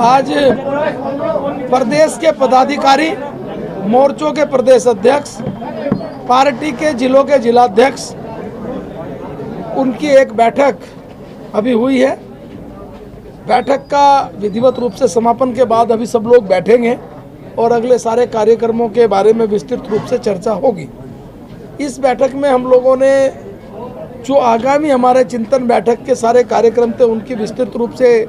आज प्रदेश के पदाधिकारी, मोर्चों के प्रदेश अध्यक्ष, पार्टी के जिलों के जिलाध्यक्ष, उनकी एक बैठक अभी हुई है। बैठक का विधिवत रूप से समापन के बाद अभी सब लोग बैठेंगे और अगले सारे कार्यक्रमों के बारे में विस्तृत रूप से चर्चा होगी। इस बैठक में हम लोगों ने जो आगामी हमारे चिंतन बैठक के सारे कार्यक्रम थे उनकी विस्तृत रूप से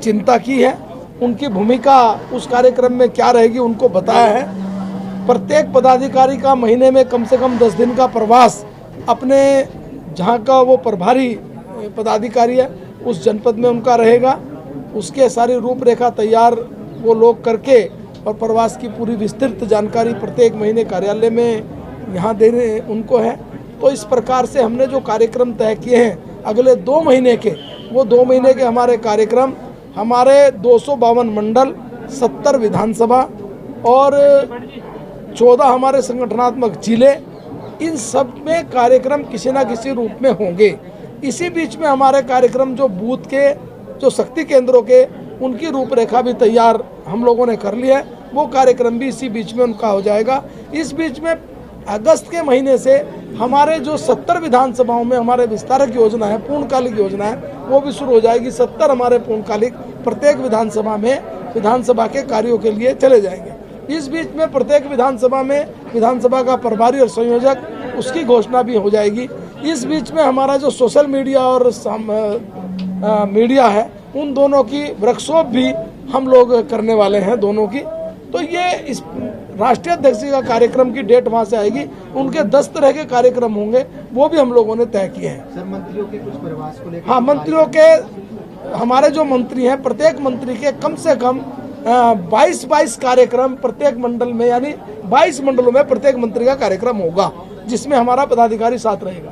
चिंता की है। उनकी भूमिका उस कार्यक्रम में क्या रहेगी उनको बताया है। प्रत्येक पदाधिकारी का महीने में कम से कम 10 दिन का प्रवास अपने जहां का वो प्रभारी पदाधिकारी है उस जनपद में उनका रहेगा। उसके सारी रूपरेखा तैयार वो लोग करके और प्रवास की पूरी विस्तृत जानकारी प्रत्येक महीने कार्यालय में यहाँ देने उनको है। तो इस प्रकार से हमने जो कार्यक्रम तय किए हैं अगले 2 महीने के, वो 2 महीने के हमारे कार्यक्रम हमारे 252 मंडल, 70 विधानसभा और 14 हमारे संगठनात्मक जिले, इन सब में कार्यक्रम किसी न किसी रूप में होंगे। इसी बीच में हमारे कार्यक्रम जो बूथ के, जो शक्ति केंद्रों के, उनकी रूपरेखा भी तैयार हम लोगों ने कर लिया है। वो कार्यक्रम भी इसी बीच में उनका हो जाएगा। इस बीच में अगस्त के महीने से हमारे जो 70 विधानसभाओं में हमारे विस्तारक योजना है, पूर्णकालिक योजना है, वो भी शुरू हो जाएगी। 70 हमारे पूर्णकालिक प्रत्येक विधानसभा में विधानसभा के कार्यों के लिए चले जाएंगे। इस बीच में प्रत्येक विधानसभा में विधानसभा का प्रभारी और संयोजक, उसकी घोषणा भी हो जाएगी। इस बीच में हमारा जो सोशल मीडिया और मीडिया है, उन दोनों की वर्कशॉप भी हम लोग करने वाले हैं, दोनों की। तो ये इस राष्ट्रीय अध्यक्ष का कार्यक्रम की डेट वहां से आएगी। उनके 10 तरह के कार्यक्रम होंगे, वो भी हम लोगों ने तय किए हैं। सर, मंत्रियों के कुछ प्रवास को लेकर, हाँ, मंत्रियों के, हमारे जो मंत्री हैं प्रत्येक मंत्री के कम से कम 22 कार्यक्रम प्रत्येक मंडल में, यानी 22 मंडलों में प्रत्येक मंत्री का कार्यक्रम होगा, जिसमें हमारा पदाधिकारी साथ रहेगा।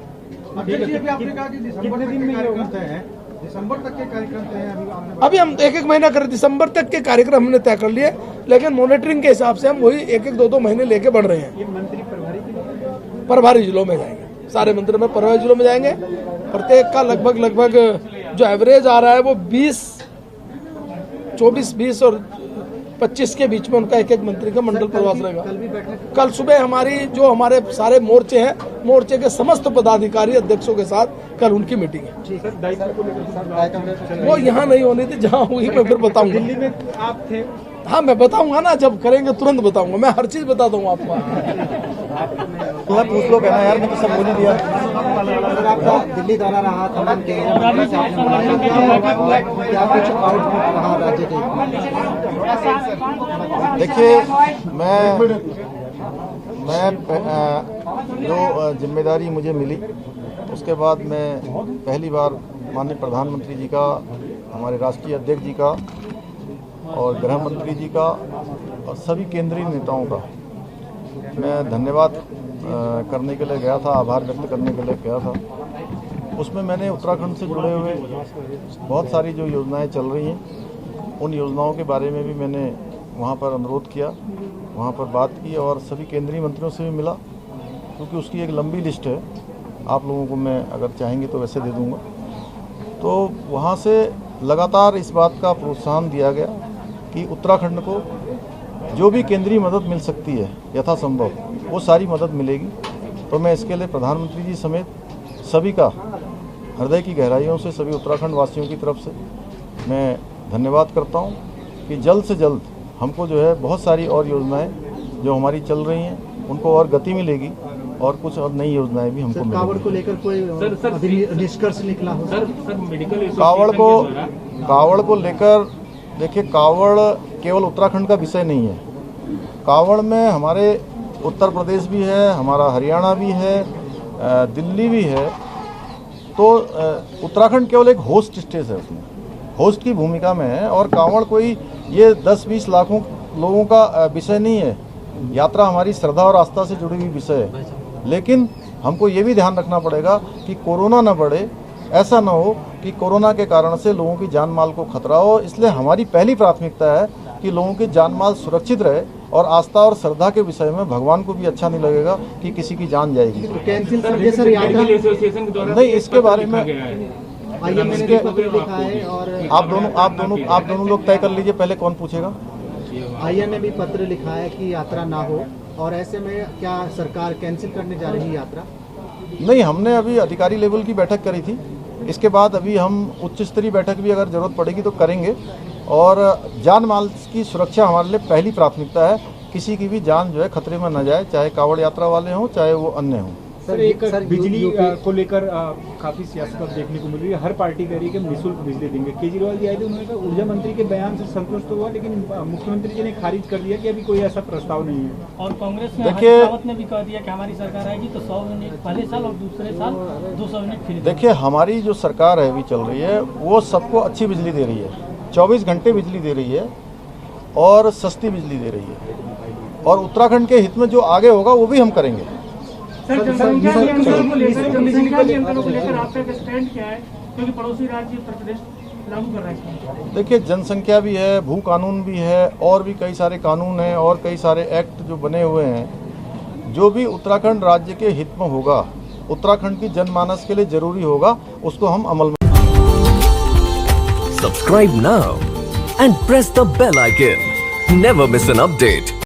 दिसंबर तक के कार्यक्रम तय हैं? अभी हम 1-1 महीना कर, दिसंबर तक के कार्यक्रम हमने तय कर लिए, लेकिन मॉनिटरिंग के हिसाब से हम वही 1-1, 2-2 महीने लेके बढ़ रहे हैं। ये मंत्री प्रभारी जिलों में जाएंगे, सारे मंत्री में प्रभारी जिलों में जाएंगे। प्रत्येक का लगभग जो एवरेज आ रहा है वो 24-20 और 25 के बीच में उनका 1-1 मंत्री का मंडल प्रवास रहेगा। कल सुबह हमारे सारे मोर्चे हैं, मोर्चे के समस्त पदाधिकारी अध्यक्षों के साथ कल उनकी मीटिंग है। वो यहाँ नहीं होनी थी, जहाँ हुई मैं फिर बताऊंगा। दिल्ली में आप थे? हाँ, मैं बताऊंगा ना, जब करेंगे तुरंत बताऊंगा। मैं हर चीज बता दूंगा आपको। तो पूछ लो, कहना यार, मैं तो सब बोल ही दिया। दिल्ली दौरा रहा था, क्या कुछ आउटपुट रहा राज्य के? देखिए, मैं जो जिम्मेदारी मुझे मिली उसके बाद मैं पहली बार माननीय प्रधानमंत्री जी का, हमारे राष्ट्रीय अध्यक्ष जी का और गृह मंत्री जी का और सभी केंद्रीय नेताओं का मैं धन्यवाद करने के लिए गया था, आभार व्यक्त करने के लिए गया था। उसमें मैंने उत्तराखंड से जुड़े हुए बहुत सारी जो योजनाएं चल रही हैं, उन योजनाओं के बारे में भी मैंने वहाँ पर अनुरोध किया, वहाँ पर बात की और सभी केंद्रीय मंत्रियों से भी मिला, क्योंकि उसकी एक लंबी लिस्ट है। आप लोगों को मैं अगर चाहेंगे तो वैसे दे दूँगा। तो वहाँ से लगातार इस बात का प्रोत्साहन दिया गया कि उत्तराखंड को जो भी केंद्रीय मदद मिल सकती है यथासंभव वो सारी मदद मिलेगी। तो मैं इसके लिए प्रधानमंत्री जी समेत सभी का हृदय की गहराइयों से, सभी उत्तराखंड वासियों की तरफ से मैं धन्यवाद करता हूँ कि जल्द से जल्द हमको जो है बहुत सारी और योजनाएं जो हमारी चल रही हैं उनको और गति मिलेगी और कुछ और नई योजनाएं भी हमको मिलेंगी। कावड़ को लेकर कोई निष्कर्ष निकला हो? कावड़ को लेकर देखिए, कावड़ केवल उत्तराखंड का विषय नहीं है। कावड़ में हमारे उत्तर प्रदेश भी है, हमारा हरियाणा भी है, दिल्ली भी है। तो उत्तराखंड केवल एक होस्ट स्टेट है, उसमें होस्ट की भूमिका में है। और कावड़ कोई ये 10-20 लाखों लोगों का विषय नहीं है। यात्रा हमारी श्रद्धा और आस्था से जुड़ी हुई विषय है, लेकिन हमको ये भी ध्यान रखना पड़ेगा कि कोरोना न बढ़े, ऐसा न हो कि कोरोना के कारण से लोगों की जान माल को खतरा हो। इसलिए हमारी पहली प्राथमिकता है कि लोगों की जान माल सुरक्षित रहे और आस्था और श्रद्धा के विषय में भगवान को भी अच्छा नहीं लगेगा कि किसी की जान जाएगी। कैंसिल कर दिया सर यात्रा? नहीं, इसके बारे में आईएमए ने भी पत्र लिखा है और आप दोनों लोग तय कर लीजिए पहले कौन पूछेगा। आईएमए ने भी पत्र लिखा है कि यात्रा ना हो, और ऐसे में क्या सरकार कैंसिल करने जा रही है यात्रा? नहीं, हमने अभी अधिकारी लेवल की बैठक करी थी, इसके बाद अभी हम उच्च स्तरीय बैठक भी अगर जरूरत पड़ेगी तो करेंगे। और जान माल की सुरक्षा हमारे लिए पहली प्राथमिकता है, किसी की भी जान जो है खतरे में न जाए, चाहे कांवड़ यात्रा वाले हों चाहे वो अन्य हों। सर बिजली को लेकर काफी सियासत अब देखने को मिल रही है। हर पार्टी कह रही है कि निःशुल्क बिजली देंगे। केजरीवाल जी आए थे, उन्होंने कहा ऊर्जा मंत्री के बयान से संतुष्ट हुआ, लेकिन मुख्यमंत्री जी ने खारिज कर दिया कि अभी कोई ऐसा प्रस्ताव नहीं है। और कांग्रेस ने देखिए, हरीश रावत ने भी कह दिया कि हमारी सरकार आएगी तो 100 यूनिट पहले साल और दूसरे साल 200 यूनिट फ्री। देखिए, हमारी जो सरकार है अभी चल रही है वो सबको अच्छी बिजली दे रही है, 24 घंटे बिजली दे रही है और सस्ती बिजली दे रही है, और उत्तराखंड के हित में जो आगे होगा वो भी हम करेंगे। सर, जनसंख्या नियंत्रण को लेकर आपका स्टैंड क्या है, क्योंकि पड़ोसी राज्य उत्तर प्रदेश लागू कर रहा है? देखिए, जनसंख्या भी है, भू कानून भी है, और भी कई सारे कानून हैं और कई सारे एक्ट जो बने हुए हैं। जो भी उत्तराखंड राज्य के हित में होगा, उत्तराखंड की जनमानस के लिए जरूरी होगा, उसको हम अमल में। Subscribe now and press the bell icon. Never miss an update.